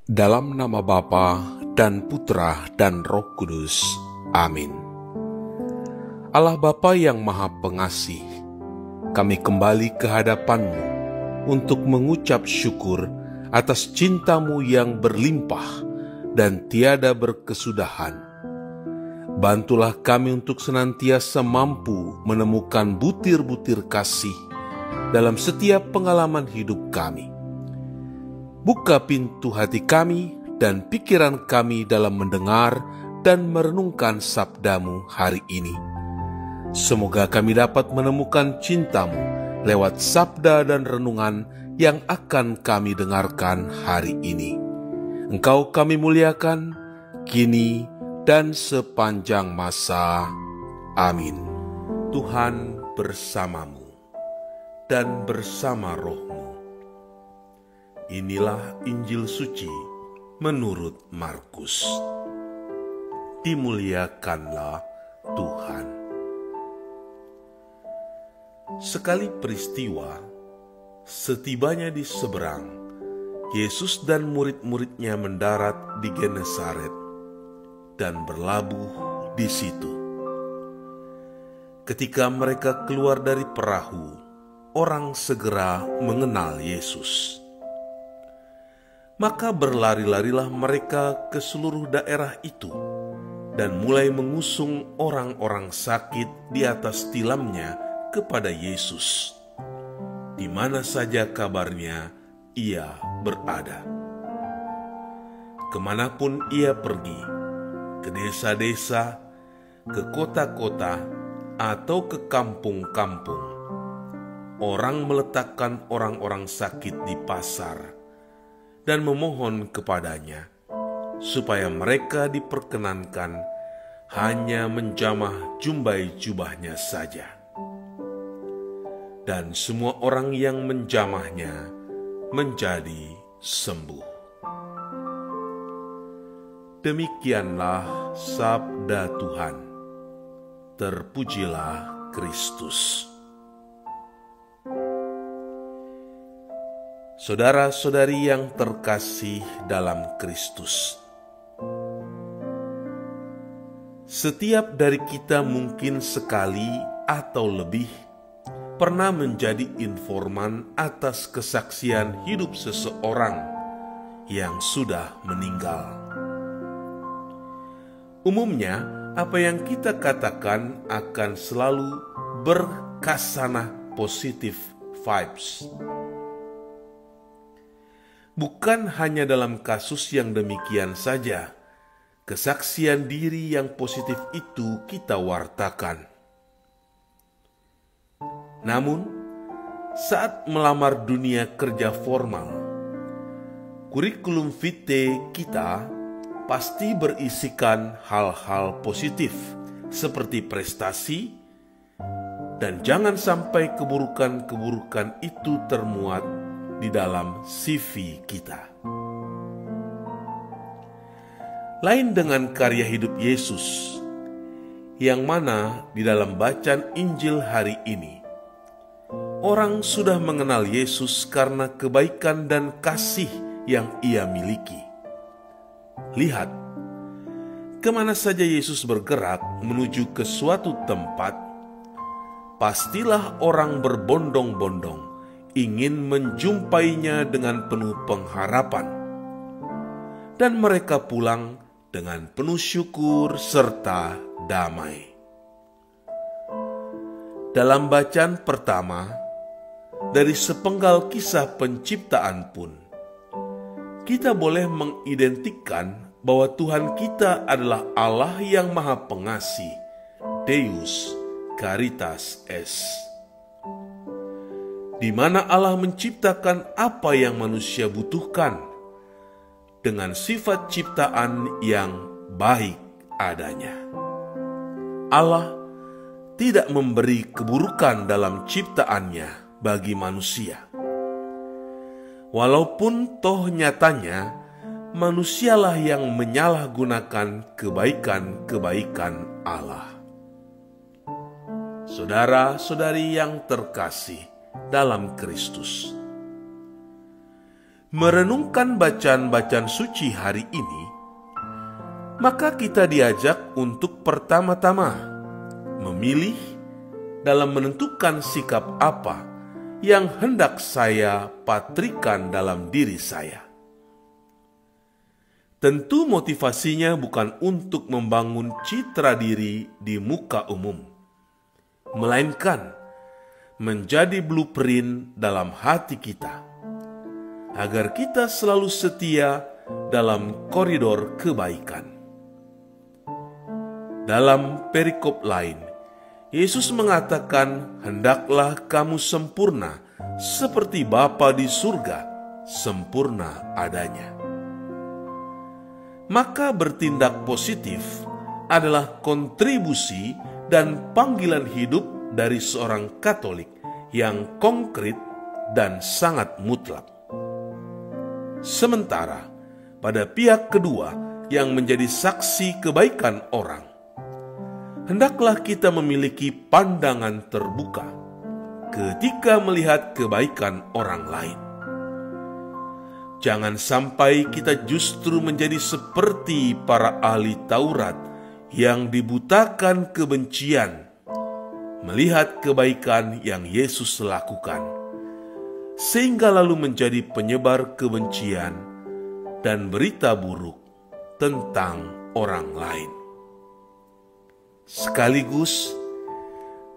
Dalam nama Bapa dan Putra dan Roh Kudus. Amin. Allah Bapa yang Maha Pengasih, kami kembali ke hadapan-Mu untuk mengucap syukur atas cinta-Mu yang berlimpah dan tiada berkesudahan. Bantulah kami untuk senantiasa mampu menemukan butir-butir kasih dalam setiap pengalaman hidup kami. Buka pintu hati kami dan pikiran kami dalam mendengar dan merenungkan sabda-Mu hari ini. Semoga kami dapat menemukan cinta-Mu lewat sabda dan renungan yang akan kami dengarkan hari ini. Engkau kami muliakan, kini dan sepanjang masa. Amin. Tuhan bersamamu dan bersama roh-Mu. Inilah Injil suci menurut Markus. Dimuliakanlah Tuhan. Sekali peristiwa, setibanya di seberang, Yesus dan murid-muridnya mendarat di Genesaret dan berlabuh di situ. Ketika mereka keluar dari perahu, orang segera mengenal Yesus. Maka berlari-larilah mereka ke seluruh daerah itu dan mulai mengusung orang-orang sakit di atas tilamnya kepada Yesus, di mana saja kabarnya ia berada. Kemanapun ia pergi, ke desa-desa, ke kota-kota, atau ke kampung-kampung, orang meletakkan orang-orang sakit di pasar dan memohon kepadanya, supaya mereka diperkenankan hanya menjamah jumbai jubahnya saja. Dan semua orang yang menjamahnya menjadi sembuh. Demikianlah sabda Tuhan. Terpujilah Kristus. Saudara-saudari yang terkasih dalam Kristus, setiap dari kita mungkin sekali atau lebih pernah menjadi informan atas kesaksian hidup seseorang yang sudah meninggal. Umumnya, apa yang kita katakan akan selalu berkhasanah positif vibes. Bukan hanya dalam kasus yang demikian saja, kesaksian diri yang positif itu kita wartakan. Namun, saat melamar dunia kerja formal, kurikulum vitae kita pasti berisikan hal-hal positif seperti prestasi, dan jangan sampai keburukan-keburukan itu termuat di dalam CV kita. Lain dengan karya hidup Yesus, yang mana di dalam bacaan Injil hari ini, orang sudah mengenal Yesus karena kebaikan dan kasih yang ia miliki. Lihat, kemana saja Yesus bergerak menuju ke suatu tempat, pastilah orang berbondong-bondong ingin menjumpainya dengan penuh pengharapan, dan mereka pulang dengan penuh syukur serta damai. Dalam bacaan pertama, dari sepenggal kisah penciptaan pun, kita boleh mengidentikan bahwa Tuhan kita adalah Allah yang Maha Pengasih, Deus Caritas Est, di mana Allah menciptakan apa yang manusia butuhkan dengan sifat ciptaan yang baik adanya. Allah tidak memberi keburukan dalam ciptaannya bagi manusia. Walaupun toh nyatanya manusialah yang menyalahgunakan kebaikan-kebaikan Allah. Saudara-saudari yang terkasih dalam Kristus, merenungkan bacaan-bacaan suci hari ini, maka kita diajak untuk pertama-tama memilih dalam menentukan sikap apa yang hendak saya patrikan dalam diri saya. Tentu motivasinya bukan untuk membangun citra diri di muka umum, melainkan menjadi blueprint dalam hati kita, agar kita selalu setia dalam koridor kebaikan. Dalam perikop lain, Yesus mengatakan, "Hendaklah kamu sempurna seperti Bapa di surga sempurna adanya." Maka bertindak positif adalah kontribusi dan panggilan hidup dari seorang Katolik yang konkret dan sangat mutlak. Sementara pada pihak kedua yang menjadi saksi kebaikan orang, hendaklah kita memiliki pandangan terbuka ketika melihat kebaikan orang lain. Jangan sampai kita justru menjadi seperti para ahli Taurat yang dibutakan kebencian melihat kebaikan yang Yesus lakukan, sehingga lalu menjadi penyebar kebencian dan berita buruk tentang orang lain. Sekaligus,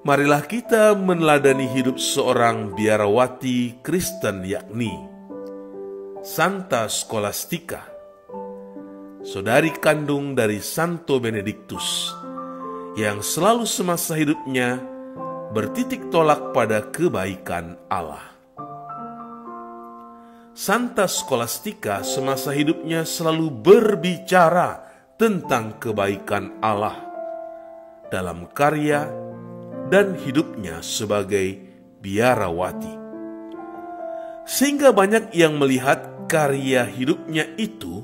marilah kita meneladani hidup seorang biarawati Kristen, yakni Santa Scholastica, saudari kandung dari Santo Benediktus, yang selalu semasa hidupnya bertitik tolak pada kebaikan Allah. Santa Scholastica semasa hidupnya selalu berbicara tentang kebaikan Allah dalam karya dan hidupnya sebagai biarawati, sehingga banyak yang melihat karya hidupnya itu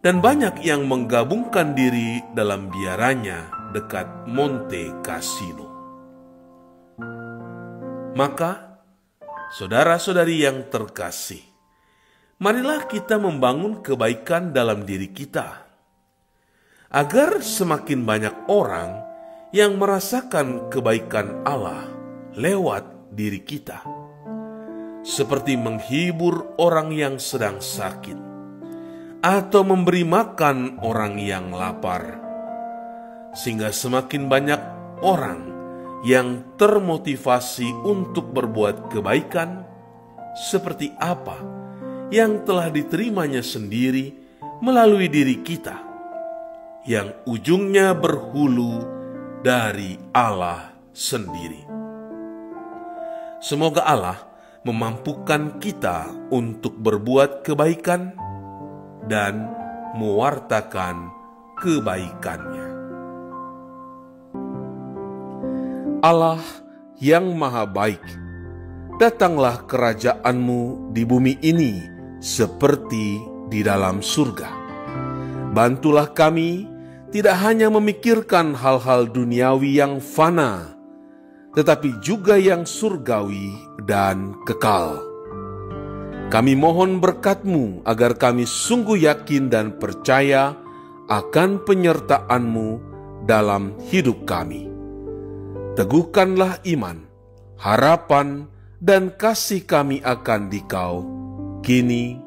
dan banyak yang menggabungkan diri dalam biaranya dekat Monte Cassino. Maka, saudara-saudari yang terkasih, marilah kita membangun kebaikan dalam diri kita, agar semakin banyak orang yang merasakan kebaikan Allah lewat diri kita, seperti menghibur orang yang sedang sakit, atau memberi makan orang yang lapar, sehingga semakin banyak orang yang termotivasi untuk berbuat kebaikan seperti apa yang telah diterimanya sendiri melalui diri kita, yang ujungnya berhulu dari Allah sendiri. Semoga Allah memampukan kita untuk berbuat kebaikan dan mewartakan kebaikannya. Allah yang Maha Baik, datanglah kerajaan-Mu di bumi ini seperti di dalam surga. Bantulah kami tidak hanya memikirkan hal-hal duniawi yang fana, tetapi juga yang surgawi dan kekal. Kami mohon berkat-Mu agar kami sungguh yakin dan percaya akan penyertaan-Mu dalam hidup kami. Teguhkanlah iman, harapan, dan kasih kami akan Dikau, kini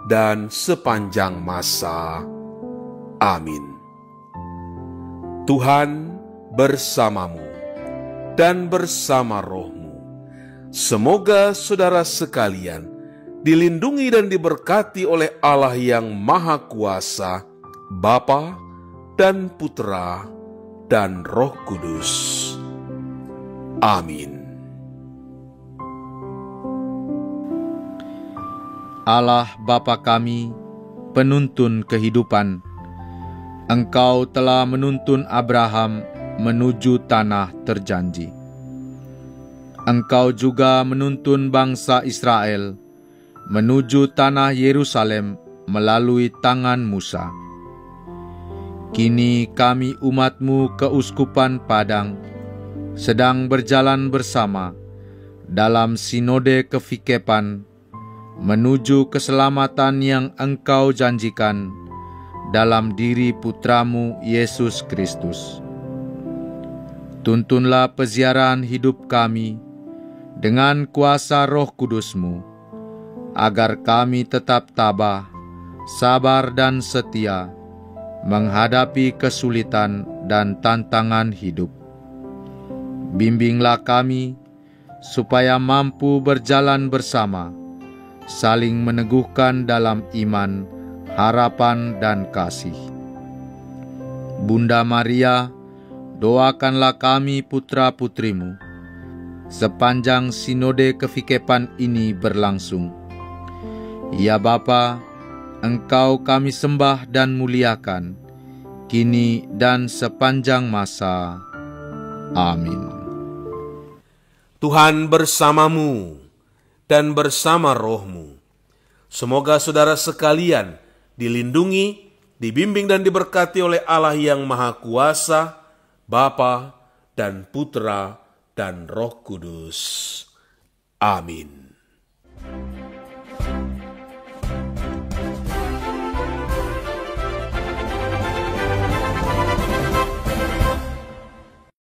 dan sepanjang masa. Amin. Tuhan bersamamu dan bersama rohmu. Semoga saudara sekalian dilindungi dan diberkati oleh Allah yang Maha Kuasa, Bapa dan Putra dan Roh Kudus. Amin. Allah Bapa kami, penuntun kehidupan, Engkau telah menuntun Abraham menuju tanah terjanji. Engkau juga menuntun bangsa Israel menuju tanah Yerusalem melalui tangan Musa. Kini kami umat-Mu keuskupan Padang sedang berjalan bersama dalam sinode kefikepan menuju keselamatan yang Engkau janjikan dalam diri Putramu Yesus Kristus. Tuntunlah peziarahan hidup kami dengan kuasa Roh Kudus-Mu, agar kami tetap tabah, sabar dan setia menghadapi kesulitan dan tantangan hidup. Bimbinglah kami supaya mampu berjalan bersama, saling meneguhkan dalam iman, harapan dan kasih. Bunda Maria, doakanlah kami putra-putrimu sepanjang sinode kefikepan ini berlangsung. Ya Bapa, Engkau kami sembah dan muliakan, kini dan sepanjang masa. Amin. Tuhan bersamamu dan bersama rohmu. Semoga saudara sekalian dilindungi, dibimbing dan diberkati oleh Allah yang Maha Kuasa, Bapa dan Putra dan Roh Kudus. Amin.